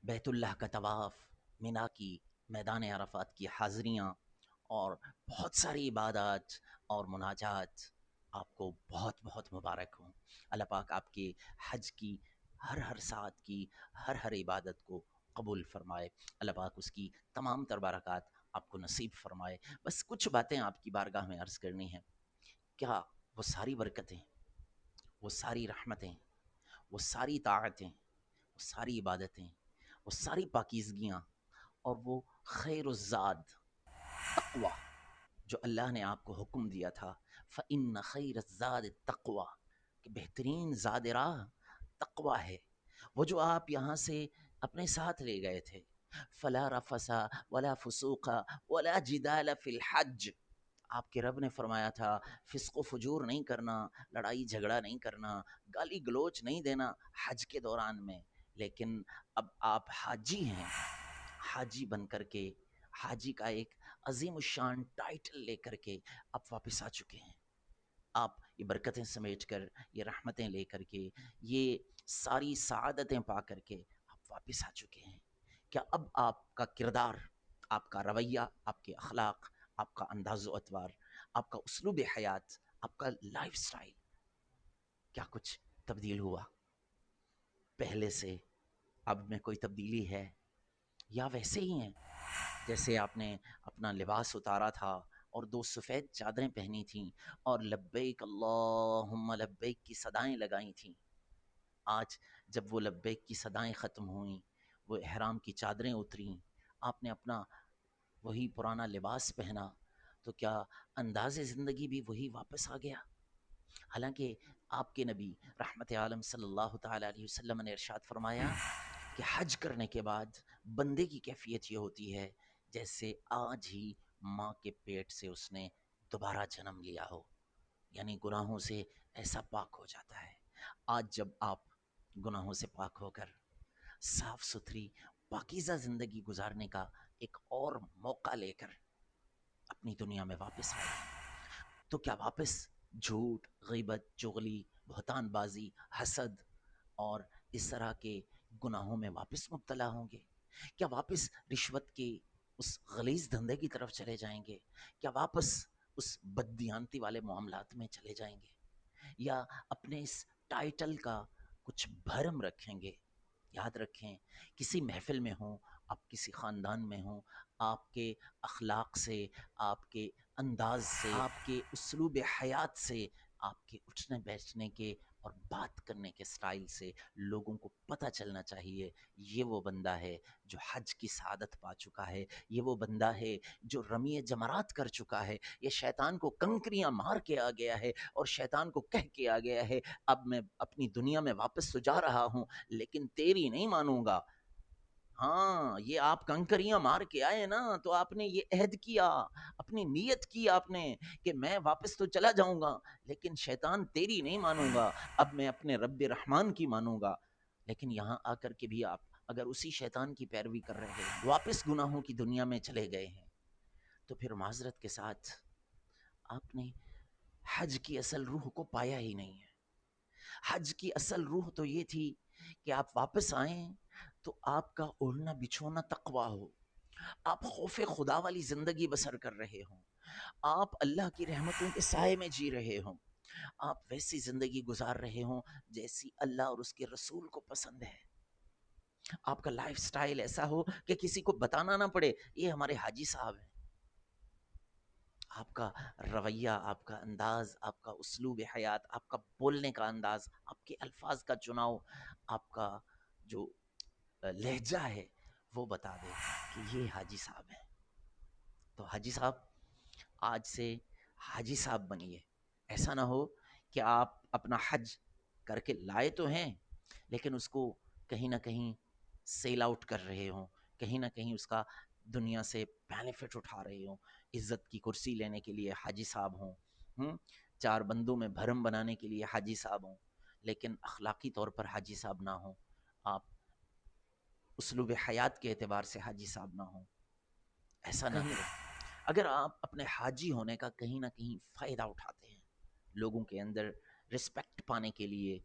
بیت اللہ کا طواف، مینا کی میدان عرفات کی حاضریاں، اور بہت ساری عبادات اور مناجات آپ کو بہت بہت مبارک ہوں۔ اللہ پاک آپ کے حج کی ہر ساعت کی ہر عبادت کو قبول فرمائے۔ اللہ پاک اس کی تمام تر برکات آپ کو نصیب فرمائے۔ بس کچھ باتیں آپ کی بارگاہ میں عرض کرنی ہیں۔ کیا وہ ساری برکتیں، وہ ساری رحمتیں، وہ ساری طاعتیں، وہ ساری عبادتیں، وہ ساری پاکیزگیاں اور وہ خیر الزاد تقوی جو اللہ نے آپ کو حکم دیا تھا، فَإِنَّ خَيْرَ الزَّادِ التَّقْوَى، کہ بہترین زاد راہ تقوی ہے، وہ جو آپ یہاں سے اپنے ساتھ لے گئے تھے۔ فَلَا رَفَسَ وَلَا فُسُوقَ وَلَا جِدَالَ فِي الْحَجِّ، آپ کے رب نے فرمایا تھا فسق و فجور نہیں کرنا، لڑائی جھگڑا نہیں کرنا، گالی گلوچ نہیں دینا حج کے دوران میں۔ لیکن اب آپ حاجی ہیں، حاجی بن کر کے، حاجی کا ایک عظیم الشان ٹائٹل لے کر کے آپ واپس آ چکے ہیں۔ آپ یہ برکتیں سمیٹ کر، یہ رحمتیں لے کر کے، یہ ساری سعادتیں پا کر کے آپ واپس آ چکے ہیں۔ کیا اب آپ کا کردار، آپ کا رویہ، آپ کے اخلاق، آپ کا انداز و اطوار، آپ کا اسلوب حیات، آپ کا لائف سٹائل، کیا کچھ تبدیل ہوا پہلے سے؟ اب میں کوئی تبدیلی ہے یا ویسے ہی ہیں جیسے آپ نے اپنا لباس اتارا تھا اور 2 سفید چادریں پہنی تھیں اور لبیک اللہم لبیک کی صدائیں لگائی تھیں؟ آج جب وہ لبیک کی صدائیں ختم ہوئیں، وہ احرام کی چادریں اتریں، آپ نے اپنا وہی پرانا لباس پہنا، تو کیا انداز زندگی بھی وہی واپس آ گیا؟ حالانکہ آپ کے نبی رحمت عالم صلی اللہ تعالیٰ علیہ وسلم نے ارشاد فرمایا کہ حج کرنے کے بعد بندے کی کیفیت یہ ہوتی ہے جیسے آج ہی ماں کے پیٹ سے اس نے دوبارہ جنم لیا ہو، یعنی گناہوں سے ایسا پاک ہو جاتا ہے۔ آج جب آپ گناہوں سے پاک ہو کر صاف ستھری پاکیزہ زندگی گزارنے کا ایک اور موقع لے کر اپنی دنیا میں واپس آئے ہیں، تو کیا واپس جھوٹ، غیبت، چغلی، بہتان بازی، حسد اور اس طرح کے گناہوں میں واپس مبتلا ہوں گے؟ کیا واپس رشوت کے اس غلیظ دھندے کی طرف چلے جائیں گے؟ کیا واپس اس بددیانتی والے معاملات میں چلے جائیں گے؟ یا اپنے اس ٹائٹل کا کچھ بھرم رکھیں گے؟ یاد رکھیں، کسی محفل میں ہوں، آپ کسی خاندان میں ہوں، آپ کے اخلاق سے، آپ کے انداز سے، آپ کے اسلوب حیات سے، آپ کے اٹھنے بیٹھنے کے اور بات کرنے کے سٹائل سے لوگوں کو پتہ چلنا چاہیے یہ وہ بندہ ہے جو حج کی سعادت پا چکا ہے، یہ وہ بندہ ہے جو رمی جمرات کر چکا ہے، یہ شیطان کو کنکریاں مار کے آ گیا ہے اور شیطان کو کہہ کے آ گیا ہے اب میں اپنی دنیا میں واپس تو جا رہا ہوں لیکن تیری نہیں مانوں گا۔ ہاں، یہ آپ کنکریاں مار کے آئے نا، تو آپ نے یہ عہد کیا، اپنی نیت کی آپ نے کہ میں واپس تو چلا جاؤں گا لیکن شیطان تیری نہیں مانوں گا، اب میں اپنے رب رحمان کی مانوں گا۔ لیکن یہاں آ کر کے بھی آپ اگر اسی شیطان کی پیروی کر رہے ہیں، واپس گناہوں کی دنیا میں چلے گئے ہیں، تو پھر معذرت کے ساتھ آپ نے حج کی اصل روح کو پایا ہی نہیں ہے۔ حج کی اصل روح تو یہ تھی کہ آپ واپس آئیں تو آپ کا اوڑھنا بچھونا تقویٰ ہو، آپ خوف خدا والی زندگی بسر کر رہے ہوں، آپ اللہ کی رحمتوں کے سائے میں جی رہے ہوں، آپ ویسی زندگی گزار رہے ہوں جیسی اللہ اور اس کے رسول کو پسند ہے، آپ کا لائف سٹائل ایسا ہو کہ کسی کو بتانا نہ پڑے یہ ہمارے حاجی صاحب ہیں۔ آپ کا رویہ، آپ کا انداز، آپ کا اسلوب حیات، آپ کا بولنے کا انداز، آپ کے الفاظ کا چناؤ، آپ کا جو لہجہ ہے وہ بتا دے کہ یہ حاجی صاحب ہیں۔ تو حاجی صاحب آج سے حاجی صاحب بنیے، ایسا نہ ہو کہ آپ اپنا حج کر کے لائے تو ہیں لیکن اس کو کہیں نہ کہیں سیل آؤٹ کر رہے ہوں، کہیں نہ کہیں اس کا دنیا سے بینیفٹ اٹھا رہے ہوں، عزت کی کرسی لینے کے لیے حاجی صاحب ہوں، 4 بندوں میں بھرم بنانے کے لیے حاجی صاحب ہوں، لیکن اخلاقی طور پر حاجی صاحب نہ ہوں، آپ اسلوب حیات کے اعتبار سے حاجی صاحب نہ ہوں۔ ایسا نہ کریں۔ اگر آپ اپنے حاجی ہونے کا کہیں نہ کہیں فائدہ اٹھاتے ہیں لوگوں کے اندر رسپیکٹ پانے کے لیے،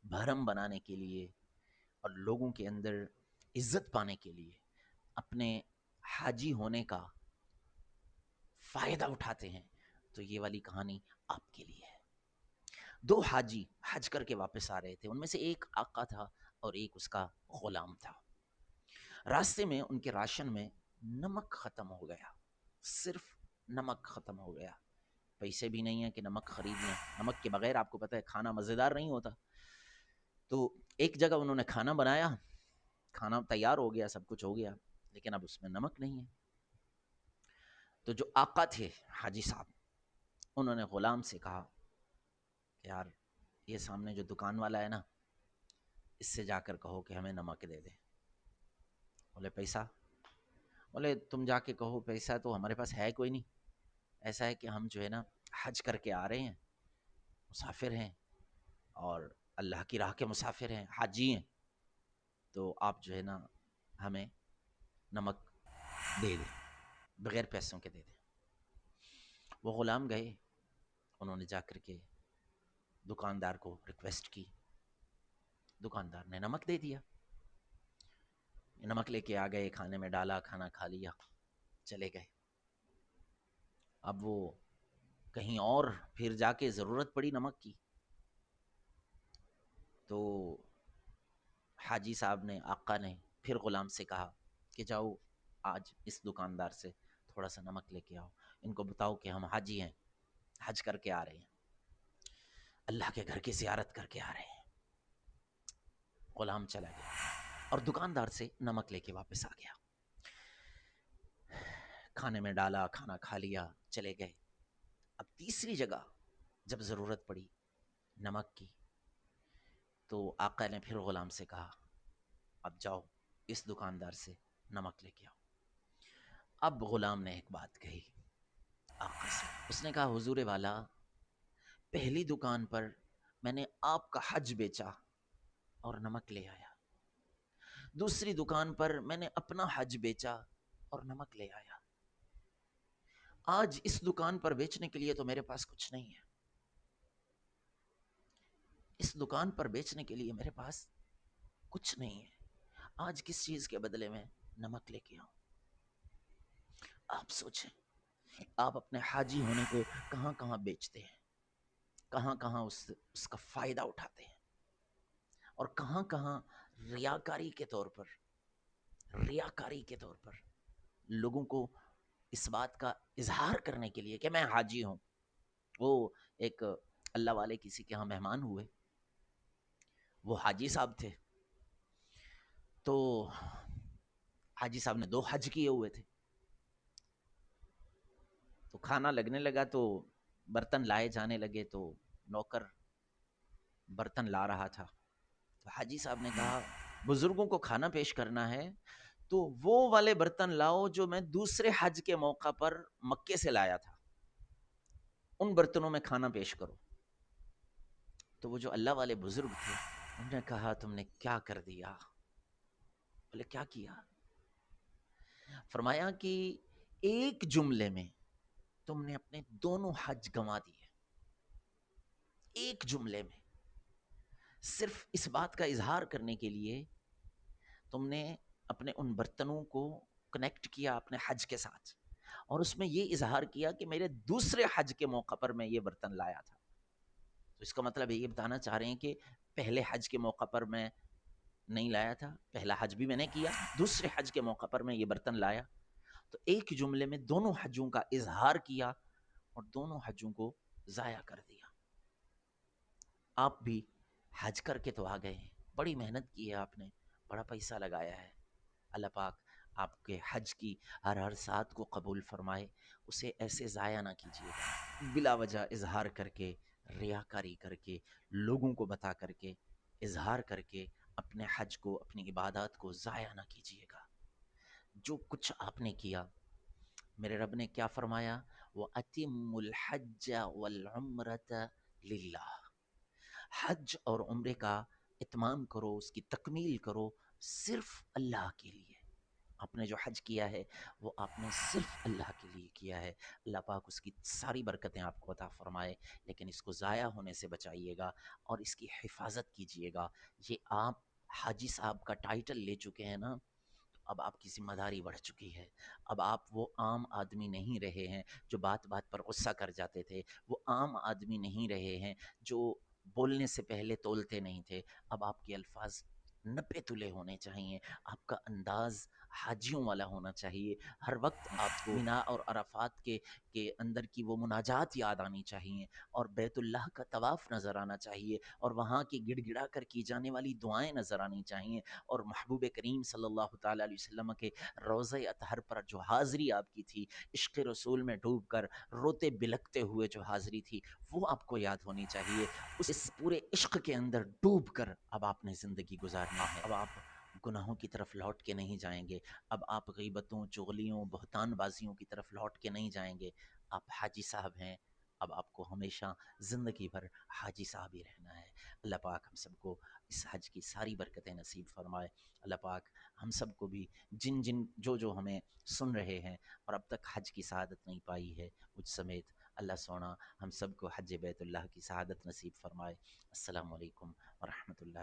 بھرم بنانے کے لیے، اور لوگوں کے اندر عزت پانے کے لیے اپنے حاجی ہونے کا فائدہ اٹھاتے ہیں، تو یہ والی کہانی آپ کے لیے ہے۔ دو حاجی حج کر کے واپس آ رہے تھے، ان میں سے ایک آقا تھا اور ایک اس کا غلام تھا۔ راستے میں ان کے راشن میں نمک ختم ہو گیا، صرف نمک ختم ہو گیا، پیسے بھی نہیں ہیں کہ نمک خرید لیں، نمک کے بغیر آپ کو پتہ ہے کھانا مزیدار نہیں ہوتا۔ تو ایک جگہ انہوں نے کھانا بنایا، کھانا تیار ہو گیا، سب کچھ ہو گیا، لیکن اب اس میں نمک نہیں ہے۔ تو جو آقا تھے حاجی صاحب، انہوں نے غلام سے کہا کہ یار یہ سامنے جو دکان والا ہے نا، اس سے جا کر کہو کہ ہمیں نمک دے دے۔ بولے پیسہ؟ بولے تم جا کے کہو پیسہ تو ہمارے پاس ہے کوئی نہیں، ایسا ہے کہ ہم جو ہے نا حج کر کے آ رہے ہیں، مسافر ہیں، اور اللہ کی راہ کے مسافر ہیں، حاجی ہیں، تو آپ جو ہے نا ہمیں نمک دے دیں، بغیر پیسوں کے دے دیں۔ وہ غلام گئے، انہوں نے جا کر کے دکاندار کو ریکویسٹ کی، دکاندار نے نمک دے دیا، نمک لے کے آ گئے، کھانے میں ڈالا، کھانا کھا لیا، چلے گئے۔ اب وہ کہیں اور پھر جا کے ضرورت پڑی نمک کی، تو حاجی صاحب نے، آقا نے پھر غلام سے کہا کہ جاؤ آج اس دکاندار سے تھوڑا سا نمک لے کے آؤ، ان کو بتاؤ کہ ہم حاجی ہیں، حج کر کے آ رہے ہیں، اللہ کے گھر کی زیارت کر کے آ رہے ہیں۔ غلام چلا گیا اور دکاندار سے نمک لے کے واپس آ گیا، کھانے میں ڈالا، کھانا کھا لیا، چلے گئے۔ اب تیسری جگہ جب ضرورت پڑی نمک کی، تو آقا نے پھر غلام سے کہا اب جاؤ اس دکاندار سے نمک لے کے آؤ۔ اب غلام نے ایک بات کہی آقا سے، اس نے کہا حضور والا، پہلی دکان پر میں نے آپ کا حج بیچا اور نمک لے آیا، دوسری دکان پر میں نے اپنا حج بیچا اور نمک لے آیا، آج اس دکان پر بیچنے کے لیے تو میرے پاس کچھ نہیں ہے، اس دکان پر بیچنے کے لیے میرے پاس کچھ نہیں ہے، آج کس چیز کے بدلے میں نمک لے کے آؤں؟ آپ سوچیں، آپ اپنے حاجی ہونے کو کہاں کہاں بیچتے ہیں، کہاں کہاں اس کا فائدہ اٹھاتے ہیں، اور کہاں کہاں ریاکاری کے طور پر لوگوں کو اس بات کا اظہار کرنے کے لیے کہ میں حاجی ہوں۔ وہ ایک اللہ والے کسی کے ہاں مہمان ہوئے، وہ حاجی صاحب تھے، تو حاجی صاحب نے 2 حج کیے ہوئے تھے، تو کھانا لگنے لگا تو برتن لائے جانے لگے، تو نوکر برتن لا رہا تھا، تو حاجی صاحب نے کہا بزرگوں کو کھانا پیش کرنا ہے تو وہ والے برتن لاؤ جو میں دوسرے حج کے موقع پر مکے سے لایا تھا، ان برتنوں میں کھانا پیش کرو۔ تو وہ جو اللہ والے بزرگ تھے انہوں نے کہا تم نے کیا کر دیا؟ بولے کیا کیا؟ فرمایا کہ ایک جملے میں تم نے اپنے دونوں حج گنوا دیے، ایک جملے میں، صرف اس بات کا اظہار کرنے کے لیے تم نے اپنے ان برتنوں کو کنیکٹ کیا اپنے حج کے ساتھ، اور اس میں یہ اظہار کیا کہ میرے دوسرے حج کے موقع پر میں یہ برتن لایا تھا۔ تو اس کا مطلب یہ بتانا چاہ رہے ہیں کہ پہلے حج کے موقع پر میں نہیں لایا تھا، پہلا حج بھی میں نے کیا، دوسرے حج کے موقع پر میں یہ برتن لایا، تو ایک جملے میں دونوں حجوں کا اظہار کیا اور دونوں حجوں کو ضائع کر دیا۔ آپ بھی حج کر کے تو آ گئے ہیں، بڑی محنت کی ہے آپ نے، بڑا پیسہ لگایا ہے، اللہ پاک آپ کے حج کی ہر ساتھ کو قبول فرمائے، اسے ایسے ضائع نہ کیجیے گا، بلا وجہ اظہار کر کے، ریاکاری کر کے، لوگوں کو بتا کر کے، اظہار کر کے اپنے حج کو، اپنی عبادات کو ضائع نہ کیجیے گا۔ جو کچھ آپ نے کیا، میرے رب نے کیا فرمایا؟ وَأَتِمُّ الْحَجَّ وَالْعُمْرَةَ لِلَّهِ، حج اور عمرے کا اتمام کرو، اس کی تکمیل کرو صرف اللہ کے لیے۔ آپ نے جو حج کیا ہے وہ آپ نے صرف اللہ کے لیے کیا ہے، اللہ پاک اس کی ساری برکتیں آپ کو عطا فرمائے، لیکن اس کو ضائع ہونے سے بچائیے گا اور اس کی حفاظت کیجیے گا۔ یہ آپ حاجی صاحب کا ٹائٹل لے چکے ہیں نا، تو اب آپ کی ذمہ داری بڑھ چکی ہے۔ اب آپ وہ عام آدمی نہیں رہے ہیں جو بات بات پر غصہ کر جاتے تھے، وہ عام آدمی نہیں رہے ہیں جو بولنے سے پہلے تولتے نہیں تھے۔ اب آپ کے الفاظ نپے تلے ہونے چاہیے، آپ کا انداز حاجیوں والا ہونا چاہیے۔ ہر وقت آپ کو مینا اور عرفات کے اندر کی وہ مناجات یاد آنی چاہیے، اور بیت اللہ کا طواف نظر آنا چاہیے، اور وہاں کی گڑ گڑا کر کی جانے والی دعائیں نظر آنی چاہیے، اور محبوب کریم صلی اللہ تعالیٰ علیہ وسلم کے روضہ اطہر پر جو حاضری آپ کی تھی، عشق رسول میں ڈوب کر روتے بلکتے ہوئے جو حاضری تھی، وہ آپ کو یاد ہونی چاہیے۔ اس پورے عشق کے اندر ڈوب کر اب آپ نے زندگی گزارنی ہے۔ اب آپ گناہوں کی طرف لوٹ کے نہیں جائیں گے، اب آپ غیبتوں، چغلیوں، بہتان بازیوں کی طرف لوٹ کے نہیں جائیں گے۔ آپ حاجی صاحب ہیں، اب آپ کو ہمیشہ زندگی بھر حاجی صاحب ہی رہنا ہے۔ اللہ پاک ہم سب کو اس حج کی ساری برکتیں نصیب فرمائے۔ اللہ پاک ہم سب کو بھی جن جو ہمیں سن رہے ہیں اور اب تک حج کی سعادت نہیں پائی ہے، مجھ سمیت اللہ سونا ہم سب کو حج بیت اللہ کی سعادت نصیب فرمائے۔ السلام علیکم ورحمۃ اللہ۔